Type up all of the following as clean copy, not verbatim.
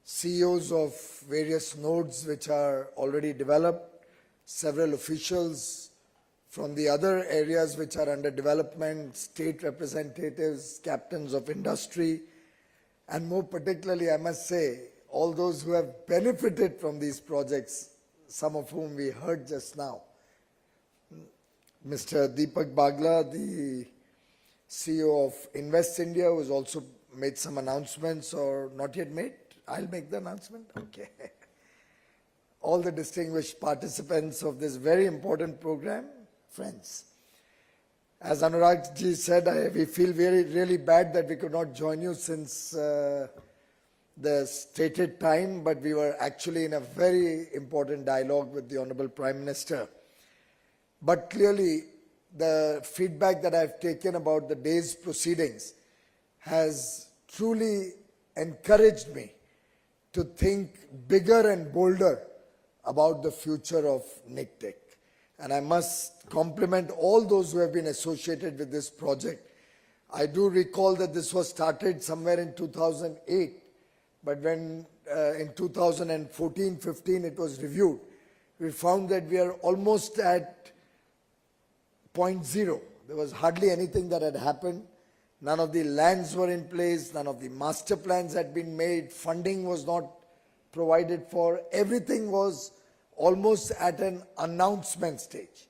CEOs of various nodes which are already developed, several officials from the other areas which are under development, state representatives, captains of industry, and more particularly, I must say, all those who have benefited from these projects, some of whom we heard just now. Mr. Deepak Bagla, the CEO of Invest India, who has also made some announcements or not yet made. I'll make the announcement. Okay. All the distinguished participants of this very important program, friends. As Anurag ji said, we feel really bad that we could not join you since the stated time, but we were actually in a very important dialogue with the Honorable Prime Minister. But clearly, the feedback that I've taken about the day's proceedings has truly encouraged me to think bigger and bolder about the future of NICDC. And I must compliment all those who have been associated with this project. I do recall that this was started somewhere in 2008, but when in 2014-15 it was reviewed, we found that we are almost at point zero. There was hardly anything that had happened. None of the lands were in place, none of the master plans had been made, funding was not provided for, everything was almost at an announcement stage.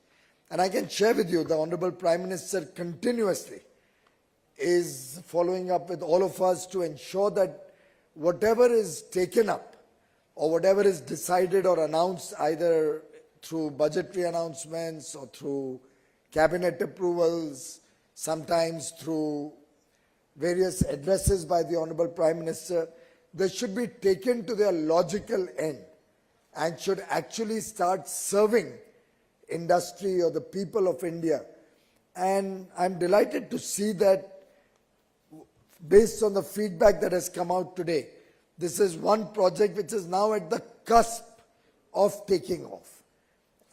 And I can share with you, the Honorable Prime Minister continuously is following up with all of us to ensure that whatever is taken up or whatever is decided or announced either through budgetary announcements or through cabinet approvals, sometimes through various addresses by the Honorable Prime Minister, they should be taken to their logical end and should actually start serving industry or the people of India. And I'm delighted to see that based on the feedback that has come out today, this is one project which is now at the cusp of taking off.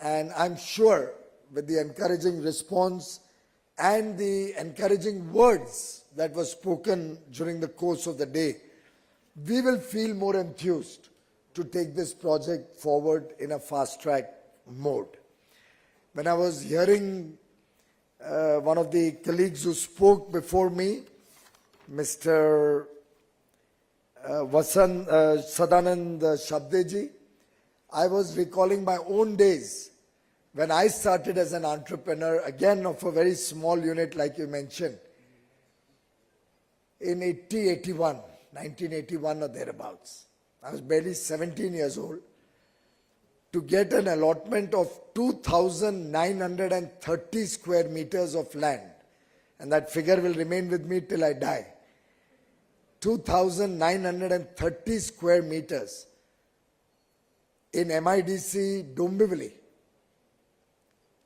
And I'm sure with the encouraging response and the encouraging words that were spoken during the course of the day, we will feel more enthused to take this project forward in a fast-track mode. When I was hearing one of the colleagues who spoke before me, Mr. Sadanand Shabdeji, I was recalling my own days when I started as an entrepreneur, again of a very small unit like you mentioned, in 1981 or thereabouts. I was barely 17 years old. To get an allotment of 2,930 square meters of land, and that figure will remain with me till I die. 2,930 square meters in NICDC Dombivli.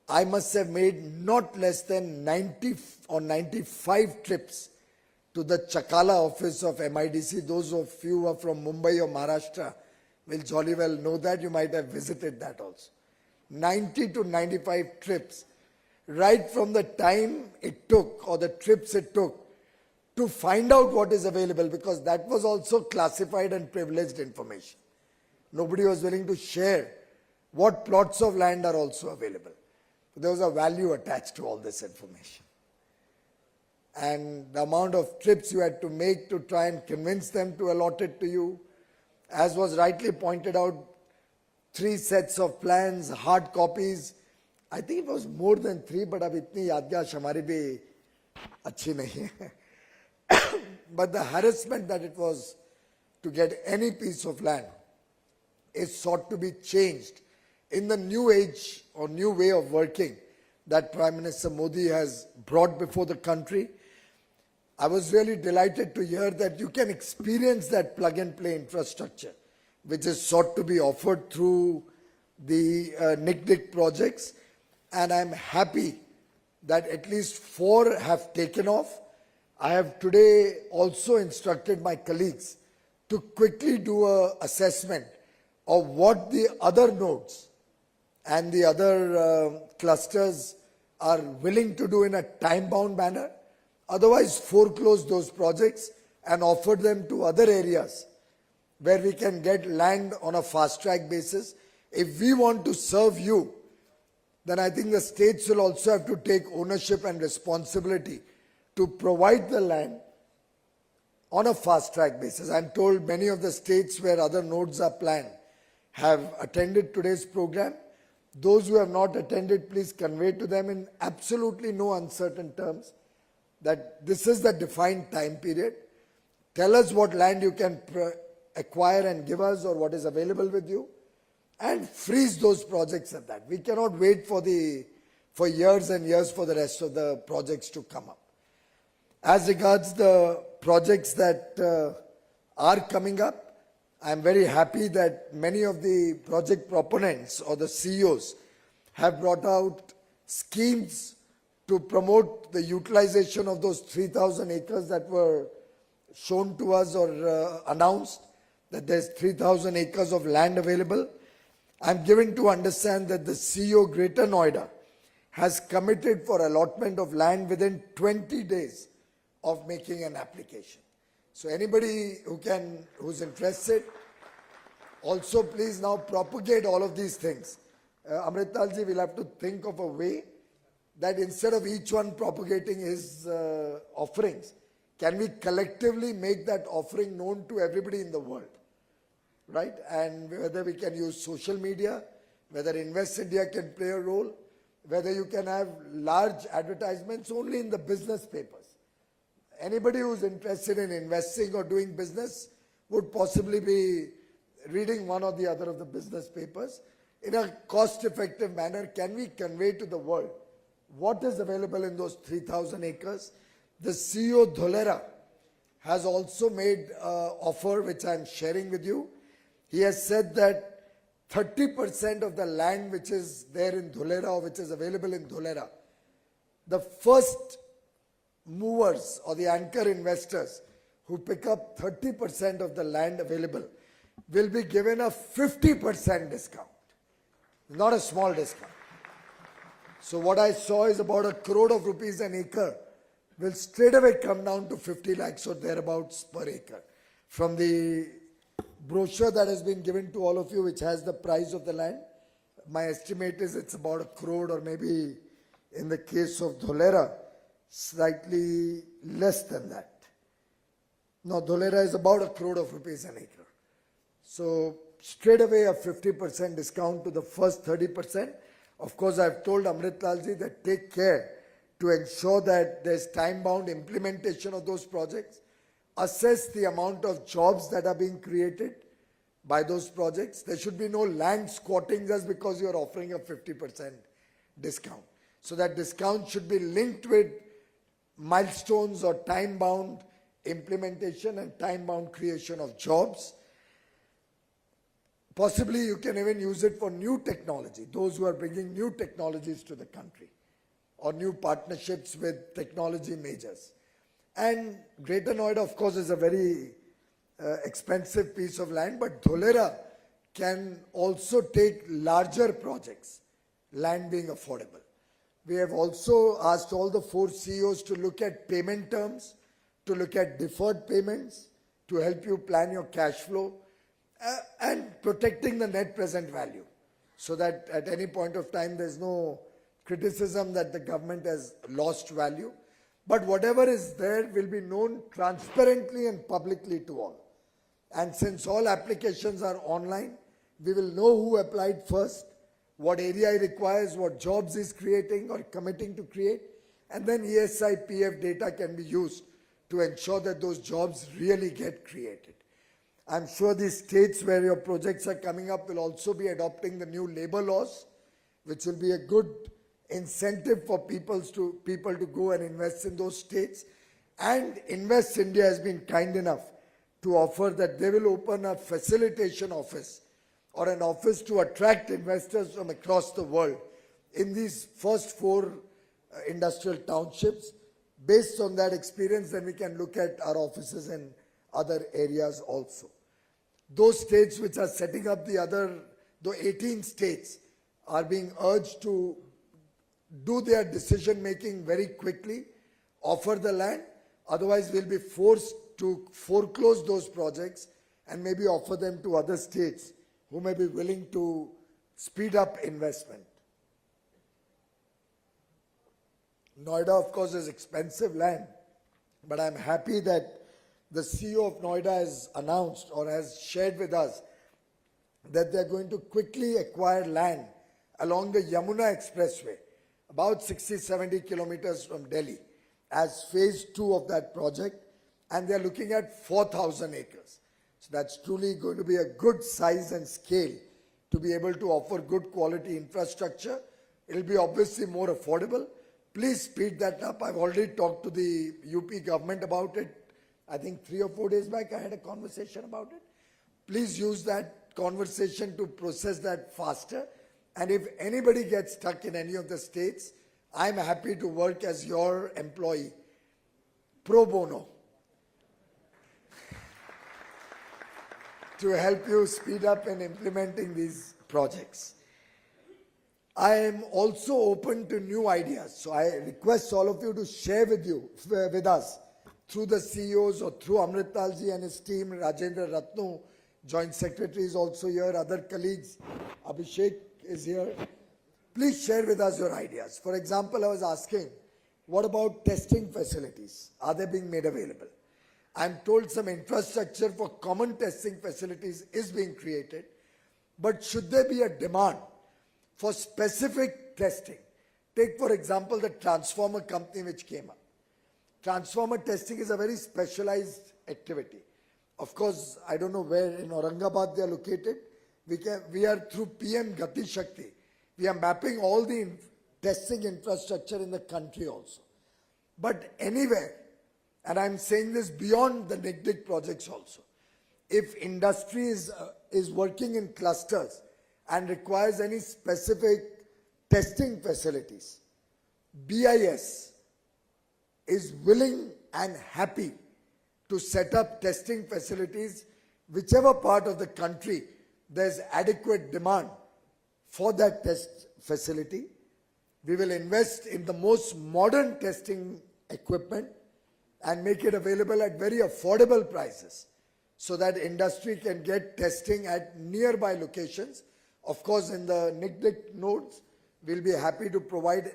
I must have made not less than 90 or 95 trips to the Chakala office of NICDC. Those of you who are from Mumbai or Maharashtra will jolly well know that. You might have visited that also. 90 to 95 trips, right from the time it took or the trips it took to find out what is available, because that was also classified and privileged information. Nobody was willing to share what plots of land are also available. There was a value attached to all this information. And the amount of trips you had to make to try and convince them to allot it to you, as was rightly pointed out, 3 sets of plans, hard copies. I think it was more than 3, but ab itni yadgash hamari bhi achhi nahi hai. But the harassment that it was to get any piece of land is sought to be changed in the new age or new way of working that Prime Minister Modi has brought before the country. I was really delighted to hear that you can experience that plug-and-play infrastructure, which is sought to be offered through the NICDC projects. And I'm happy that at least 4 have taken off. I have today also instructed my colleagues to quickly do an assessment of what the other nodes and the other clusters are willing to do in a time-bound manner. Otherwise, foreclose those projects and offer them to other areas where we can get land on a fast track basis. If we want to serve you, then I think the states will also have to take ownership and responsibility to provide the land on a fast track basis. I'm told many of the states where other nodes are planned have attended today's program. Those who have not attended, please convey to them in absolutely no uncertain terms that this is the defined time period. Tell us what land you can acquire and give us, or what is available with you, and freeze those projects at that. We cannot wait for years and years for the rest of the projects to come up. As regards the projects that are coming up, I am very happy that many of the project proponents or the CEOs have brought out schemes to promote the utilization of those 3,000 acres that were shown to us or announced, that there's 3,000 acres of land available. I'm given to understand that the CEO Greater Noida has committed for allotment of land within 20 days of making an application. So anybody who's interested, also please now propagate all of these things. Amritalji will have to think of a way that instead of each one propagating his offerings, can we collectively make that offering known to everybody in the world, right? And whether we can use social media, whether Invest India can play a role, whether you can have large advertisements only in the business papers. Anybody who's interested in investing or doing business would possibly be reading one or the other of the business papers. In a cost-effective manner, can we convey to the world what is available in those 3,000 acres? The CEO Dholera has also made an offer which I'm sharing with you. He has said that 30% of the land which is there in Dholera or which is available in Dholera, the first movers or the anchor investors who pick up 30% of the land available will be given a 50% discount, not a small discount. So what I saw is about 1 crore of rupees an acre will straight away come down to 50 lakhs or thereabouts per acre. From the brochure that has been given to all of you, which has the price of the land, my estimate is it's about 1 crore, or maybe in the case of Dholera, slightly less than that. No, Dholera is about 1 crore of rupees an acre. So straight away a 50% discount to the first 30%. Of course, I've told Amritlalji that take care to ensure that there's time-bound implementation of those projects, assess the amount of jobs that are being created by those projects. There should be no land squatting just because you're offering a 50% discount. So that discount should be linked with milestones or time-bound implementation and time-bound creation of jobs. Possibly you can even use it for new technology, those who are bringing new technologies to the country, or new partnerships with technology majors. And Greater Noida, of course, is a very expensive piece of land, but Dholera can also take larger projects, land being affordable. We have also asked all the 4 CEOs to look at payment terms, to look at deferred payments, to help you plan your cash flow, and protecting the net present value, so that at any point of time there's no criticism that the government has lost value. But whatever is there will be known transparently and publicly to all. And since all applications are online, we will know who applied first, what area he requires, what jobs he's creating or committing to create, and then ESI, PF data can be used to ensure that those jobs really get created. I'm sure the states where your projects are coming up will also be adopting the new labor laws, which will be a good incentive for people to go and invest in those states. And Invest India has been kind enough to offer that they will open a facilitation office or an office to attract investors from across the world in these first 4 industrial townships. Based on that experience, then we can look at our offices in other areas also. Those states which are setting up the 18 states are being urged to do their decision making very quickly, offer the land, otherwise we'll be forced to foreclose those projects and maybe offer them to other states who may be willing to speed up investment. Noida, of course, is expensive land, but I'm happy that the CEO of Noida has announced or has shared with us that they're going to quickly acquire land along the Yamuna Expressway, about 60-70 kilometers from Delhi, as phase 2 of that project, and they're looking at 4,000 acres. So that's truly going to be a good size and scale to be able to offer good quality infrastructure. It'll be obviously more affordable. Please speed that up. I've already talked to the UP government about it. I think 3 or 4 days back I had a conversation about it. Please use that conversation to process that faster. And if anybody gets stuck in any of the states, I'm happy to work as your employee, pro bono, to help you speed up in implementing these projects. I am also open to new ideas. So I request all of you to share with us, through the CEOs or through Amritalji and his team. Rajendra Ratnu, Joint Secretary, is also here, other colleagues, Abhishek is here. Please share with us your ideas. For example, I was asking, what about testing facilities? Are they being made available? I'm told some infrastructure for common testing facilities is being created, but should there be a demand for specific testing? Take, for example, the transformer company which came up. Transformer testing is a very specialized activity. Of course, I don't know where in Aurangabad they are located. We are through PM Gati Shakti. We are mapping all the testing infrastructure in the country also. But anywhere, and I'm saying this beyond the NICDC projects also, if industry is working in clusters and requires any specific testing facilities, BIS is willing and happy to set up testing facilities whichever part of the country there's adequate demand for that test facility. We will invest in the most modern testing equipment and make it available at very affordable prices so that industry can get testing at nearby locations. Of course, in the NICDC nodes, we'll be happy to provide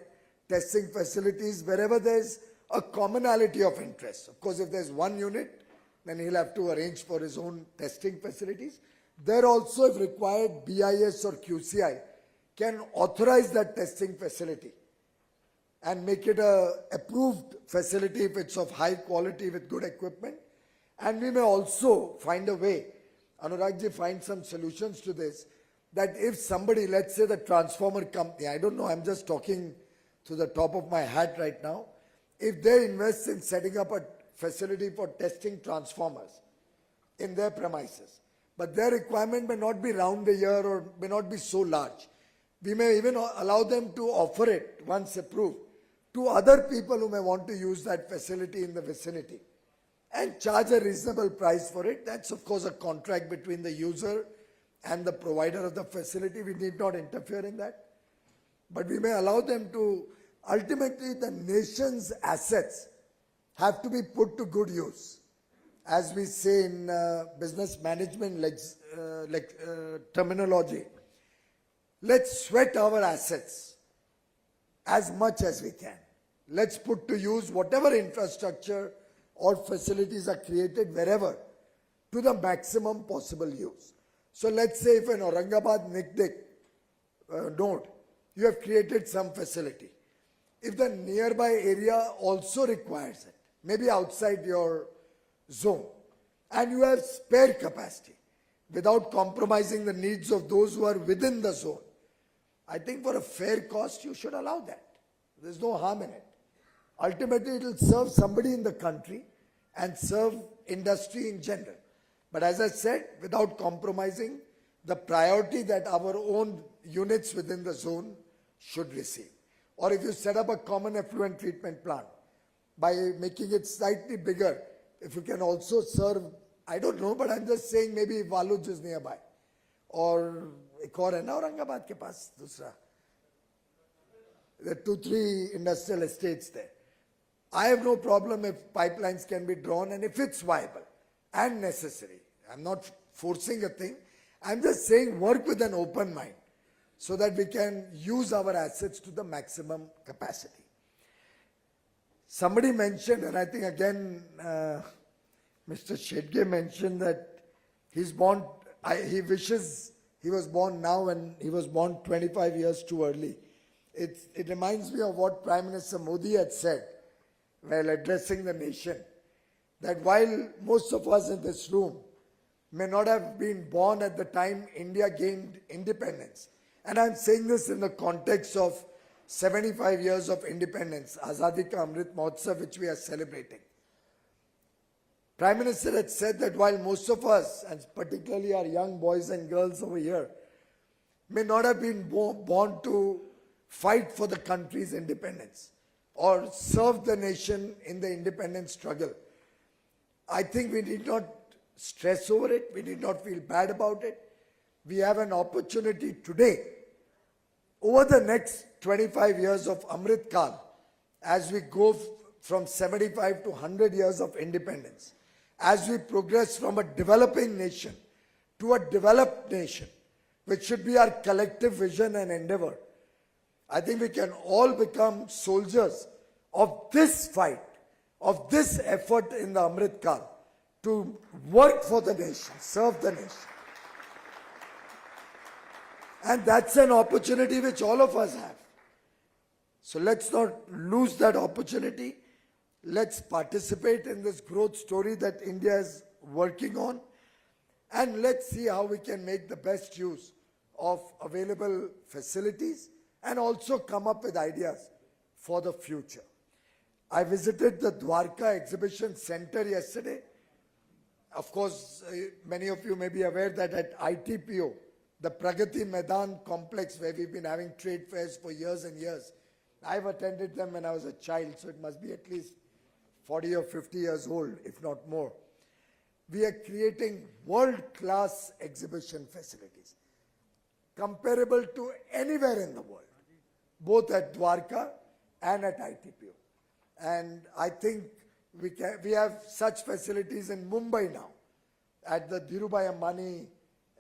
testing facilities wherever there's a commonality of interest. Of course, if there's one unit, then he'll have to arrange for his own testing facilities. There also, if required, BIS or QCI can authorize that testing facility and make it a approved facility if it's of high quality with good equipment. And we may also find a way, Anuragji, find some solutions to this, that if somebody, let's say the transformer company, I don't know, I'm just talking to the top of my hat right now, if they invest in setting up a facility for testing transformers in their premises, but their requirement may not be round the year or may not be so large, we may even allow them to offer it, once approved, to other people who may want to use that facility in the vicinity and charge a reasonable price for it. That's of course a contract between the user and the provider of the facility. We need not interfere in that. But we may allow them to, ultimately the nation's assets have to be put to good use. As we say in business management terminology, let's sweat our assets as much as we can. Let's put to use whatever infrastructure or facilities are created wherever to the maximum possible use. So let's say if in Aurangabad NICDC node, you have created some facility. If the nearby area also requires it, maybe outside your zone, and you have spare capacity without compromising the needs of those who are within the zone, I think for a fair cost, you should allow that. There's no harm in it. Ultimately, it will serve somebody in the country and serve industry in general. But as I said, without compromising the priority that our own units within the zone should receive. Or if you set up a common effluent treatment plant, by making it slightly bigger, if you can also serve, I don't know, but I'm just saying maybe Waluj is nearby. Or एक और है ना औरंगाबाद के पास दूसरा. There are 2-3 industrial estates there. I have no problem if pipelines can be drawn and if it's viable and necessary. I'm not forcing a thing. I'm just saying work with an open mind so that we can use our assets to the maximum capacity. Somebody mentioned, and I think again, Mr. Shedge mentioned that he's born, he wishes he was born now and he was born 25 years too early. It reminds me of what Prime Minister Modi had said while addressing the nation, that while most of us in this room may not have been born at the time India gained independence, and I'm saying this in the context of 75 years of independence, Azadi Ka Amrit Mahotsav, which we are celebrating. Prime Minister had said that while most of us, and particularly our young boys and girls over here, may not have been born to fight for the country's independence or serve the nation in the independence struggle, I think we need not stress over it, we need not feel bad about it. We have an opportunity today, over the next 25 years of Amrit Kal, as we go from 75 to 100 years of independence, as we progress from a developing nation to a developed nation, which should be our collective vision and endeavor. I think we can all become soldiers of this fight, of this effort in the Amrit Kal, to work for the nation, serve the nation. And that's an opportunity which all of us have. So let's not lose that opportunity. Let's participate in this growth story that India is working on. And let's see how we can make the best use of available facilities and also come up with ideas for the future. I visited the Dwarka Exhibition Center yesterday. Of course, many of you may be aware that at ITPO, the Pragati Maidan complex where we've been having trade fairs for years and years, I've attended them when I was a child, so it must be at least 40 or 50 years old, if not more. We are creating world-class exhibition facilities, comparable to anywhere in the world, both at Dwarka and at ITPO. And I think we have such facilities in Mumbai now, at the Dhirubhai Ambani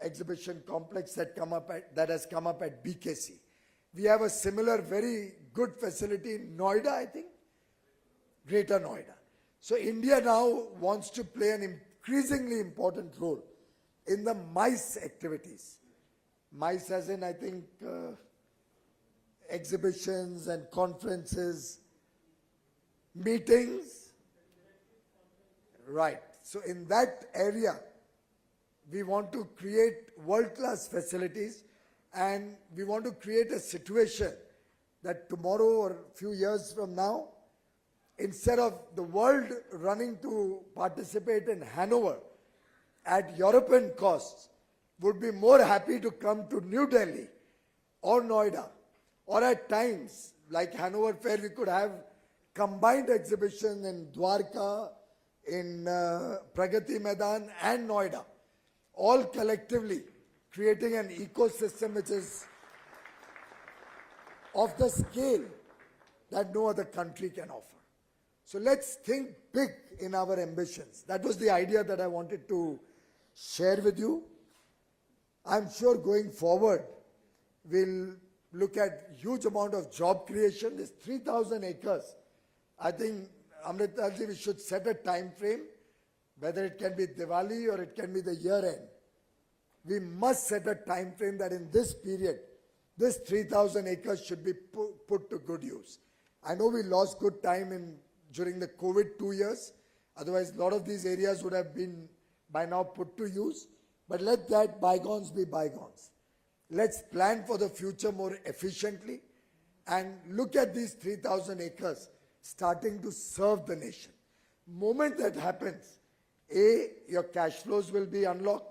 exhibition complex that has come up at BKC. We have a similar very good facility in Noida, I think, Greater Noida. So India now wants to play an increasingly important role in the MICE activities. MICE as in, I think, exhibitions and conferences, meetings. Right. So in that area, we want to create world-class facilities, and we want to create a situation that tomorrow or a few years from now, instead of the world running to participate in Hanover at European costs, would be more happy to come to New Delhi or Noida, or at times, like Hanover Fair, we could have combined exhibition in Dwarka, in Pragati Maidan and Noida, all collectively creating an ecosystem which is of the scale that no other country can offer. So let's think big in our ambitions. That was the idea that I wanted to share with you. I'm sure going forward, we'll look at huge amount of job creation. This 3,000 acres. I think, Amritalji, we should set a time frame, whether it can be Diwali or it can be the year end. We must set a time frame that in this period, this 3,000 acres should be put to good use. I know we lost good time during the COVID 2 years. Otherwise, a lot of these areas would have been by now put to use. But let that bygones be bygones. Let's plan for the future more efficiently and look at these 3,000 acres starting to serve the nation. Moment that happens, A, your cash flows will be unlocked.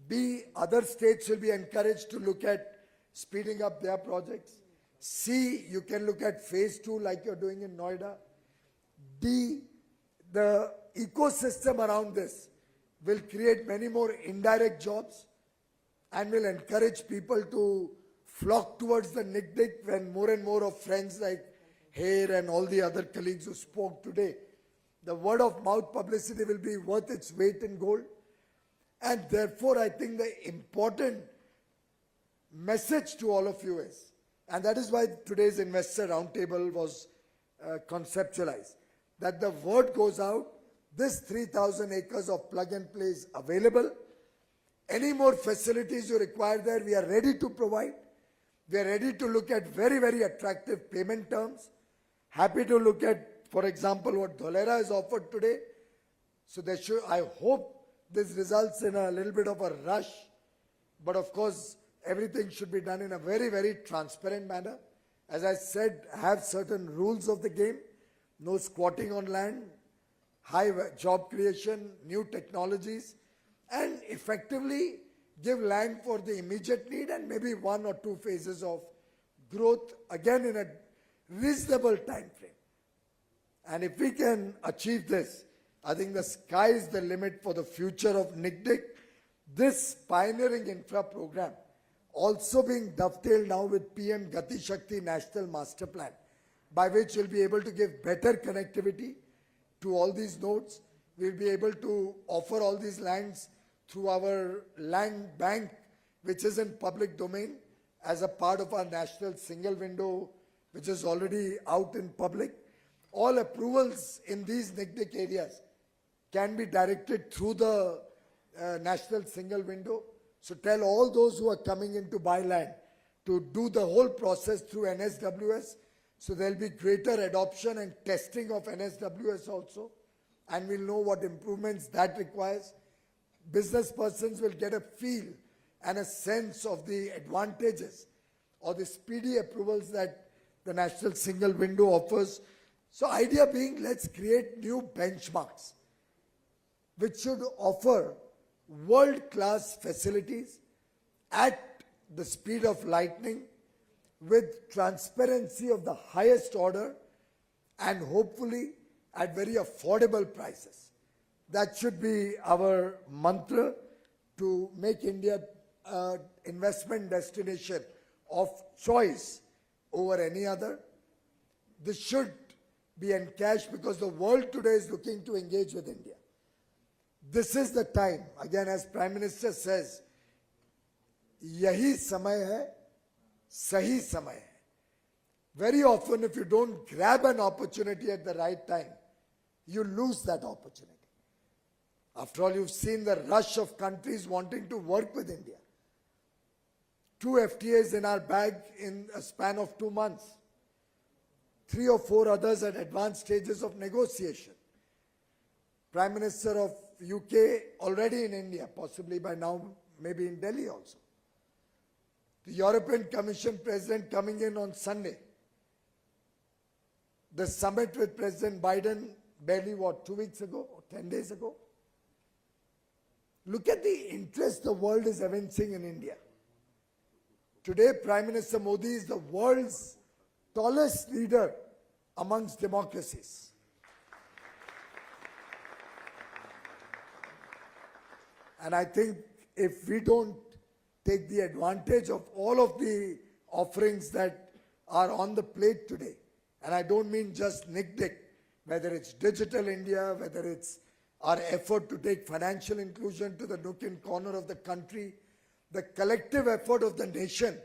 B, other states will be encouraged to look at speeding up their projects. C, you can look at phase 2 like you're doing in Noida. D, the ecosystem around this will create many more indirect jobs and will encourage people to flock towards the NICDC when more and more of friends like Hare and all the other colleagues who spoke today. The word of mouth publicity will be worth its weight in gold. And therefore, I think the important message to all of you is, and that is why today's investor roundtable was conceptualized, that the word goes out, this 3,000 acres of plug and play is available. Any more facilities you require there, we are ready to provide. We are ready to look at very, very attractive payment terms. Happy to look at, for example, what Dholera has offered today. So there should, I hope this results in a little bit of a rush. But of course, everything should be done in a very, very transparent manner. As I said, have certain rules of the game. No squatting on land, high job creation, new technologies, and effectively give land for the immediate need and maybe 1 or 2 phases of growth, again in a reasonable time frame. And if we can achieve this, I think the sky is the limit for the future of NICDC. This pioneering infra program also being dovetailed now with PM Gati Shakti National Master Plan, by which we'll be able to give better connectivity to all these nodes. We'll be able to offer all these lands through our land bank, which is in public domain, as a part of our national single window, which is already out in public. All approvals in these NICDC areas can be directed through the national single window. So tell all those who are coming in to buy land to do the whole process through NSWS. So there'll be greater adoption and testing of NSWS also. And we'll know what improvements that requires. Business persons will get a feel and a sense of the advantages or the speedy approvals that the national single window offers. So idea being, let's create new benchmarks which should offer world-class facilities at the speed of lightning with transparency of the highest order and hopefully at very affordable prices. That should be our mantra to make India an investment destination of choice over any other. This should be encashed because the world today is looking to engage with India. This is the time, again as Prime Minister says, yahi samay hai, sahi samay hai. Very often if you don't grab an opportunity at the right time, you lose that opportunity. After all, you've seen the rush of countries wanting to work with India. 2 FTAs in our bag in a span of 2 months. 3 or 4 others at advanced stages of negotiation. Prime Minister of UK already in India, possibly by now, maybe in Delhi also. The European Commission President coming in on Sunday. The summit with President Biden barely, 2 weeks ago, or 10 days ago? Look at the interest the world is evincing in India. Today, Prime Minister Modi is the world's tallest leader amongst democracies. And I think if we don't take the advantage of all of the offerings that are on the plate today, and I don't mean just NICDC, whether it's Digital India, whether it's our effort to take financial inclusion to the nook and corner of the country, the collective effort of the nation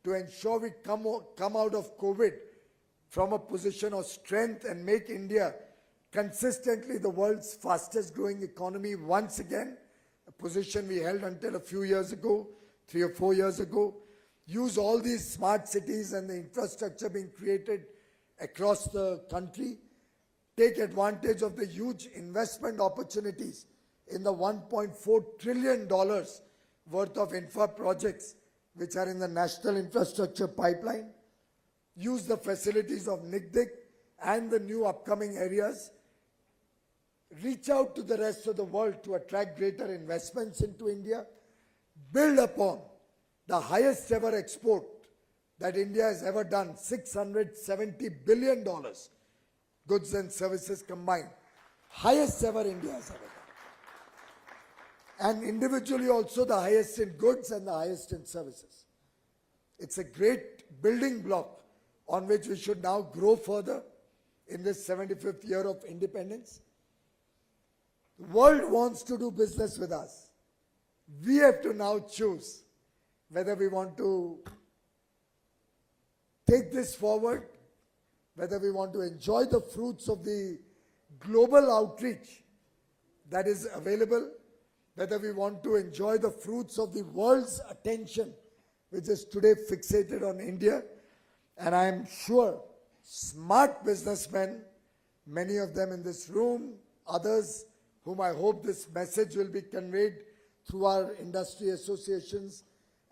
to ensure we come out of COVID from a position of strength and make India consistently the world's fastest growing economy once again, a position we held until a few years ago, 3 or 4 years ago. Use all these smart cities and the infrastructure being created across the country. Take advantage of the huge investment opportunities in the $1.4 trillion worth of infra projects which are in the national infrastructure pipeline. Use the facilities of NICDC and the new upcoming areas. Reach out to the rest of the world to attract greater investments into India. Build upon the highest ever export that India has ever done, $670 billion. Goods and services combined. Highest ever India has ever done. And individually also the highest in goods and the highest in services. It's a great building block on which we should now grow further in this 75th year of independence. The world wants to do business with us. We have to now choose whether we want to take this forward, whether we want to enjoy the fruits of the global outreach that is available, whether we want to enjoy the fruits of the world's attention, which is today fixated on India. And I am sure smart businessmen, many of them in this room, others whom I hope this message will be conveyed through our industry associations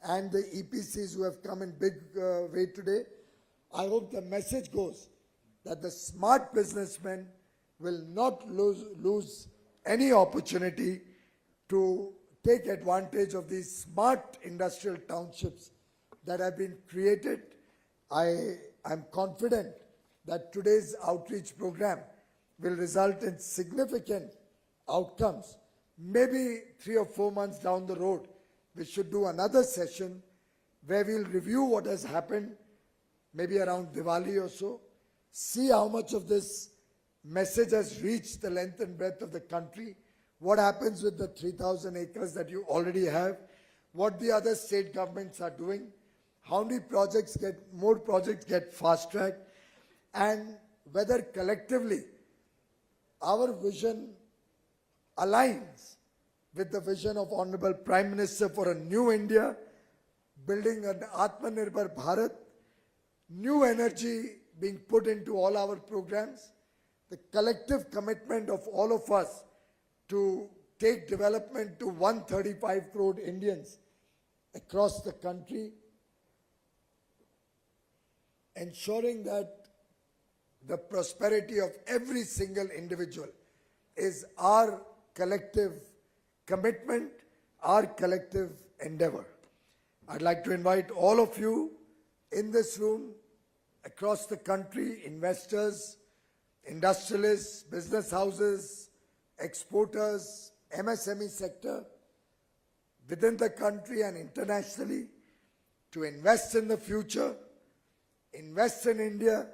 and the EPCs who have come in big way today. I hope the message goes that the smart businessmen will not lose any opportunity to take advantage of these smart industrial townships that have been created. I'm confident that today's outreach program will result in significant outcomes. Maybe 3 or 4 months down the road, we should do another session where we'll review what has happened, maybe around Diwali or so, see how much of this message has reached the length and breadth of the country, what happens with the 3,000 acres that you already have, what the other state governments are doing, how many more projects get fast-tracked, and whether collectively our vision aligns with the vision of Honorable Prime Minister for a new India, building an Atmanirbhar Bharat, new energy being put into all our programs, the collective commitment of all of us to take development to 135 crore Indians across the country, ensuring that the prosperity of every single individual is our collective commitment, our collective endeavor. I'd like to invite all of you in this room, across the country, investors, industrialists, business houses, exporters, MSME sector, within the country and internationally, to invest in the future, invest in India,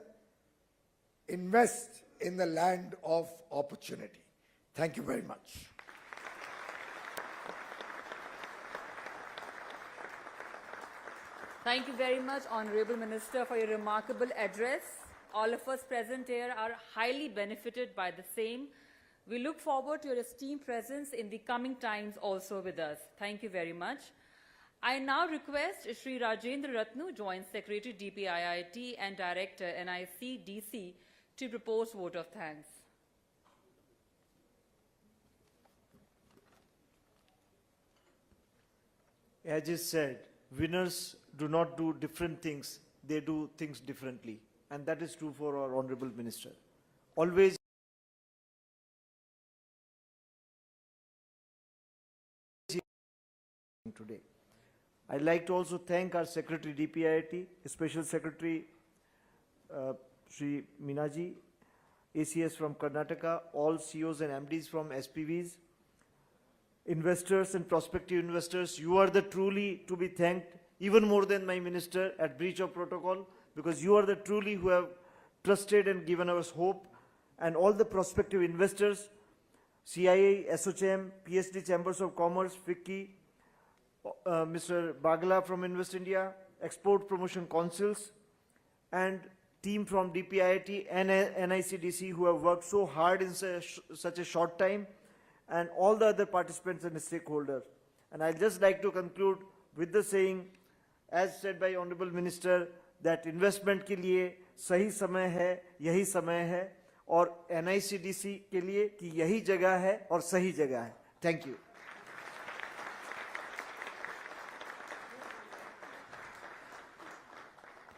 invest in the land of opportunity. Thank you very much. Thank you very much, Honorable Minister, for your remarkable address. All of us present here are highly benefited by the same. We look forward to your esteemed presence in the coming times also with us. Thank you very much. I now request Shri Rajendra Ratnu, Joint Secretary, DPIIT and Director, NICDC, to propose vote of thanks. As is said, winners do not do different things, they do things differently. And that is true for our Honorable Minister. Always today. I'd like to also thank our Secretary DPIIT, Special Secretary Sri Minaji, ACS from Karnataka, all CEOs and MDs from SPVs, investors and prospective investors. You are the truly to be thanked, even more than my minister at breach of protocol, because you are the truly who have trusted and given us hope. And all the prospective investors, CIA, SOCHM, PSD Chambers of Commerce, FICCI, Mr. Bagla from Invest India, Export Promotion Councils, and team from DPIIT and NICDC who have worked so hard in such a short time, and all the other participants and stakeholders. And I'd just like to conclude with the saying, as said by Honorable Minister, that investment के लिए सही समय है, यही समय है, और NICDC के लिए कि यही जगह है और सही जगह है. Thank you.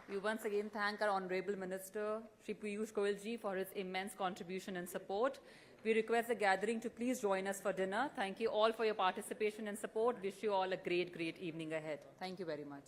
We once again thank our Honorable Minister, Shri Piyush Goyal ji, for his immense contribution and support. We request the gathering to please join us for dinner. Thank you all for your participation and support. Wish you all a great, great evening ahead. Thank you very much.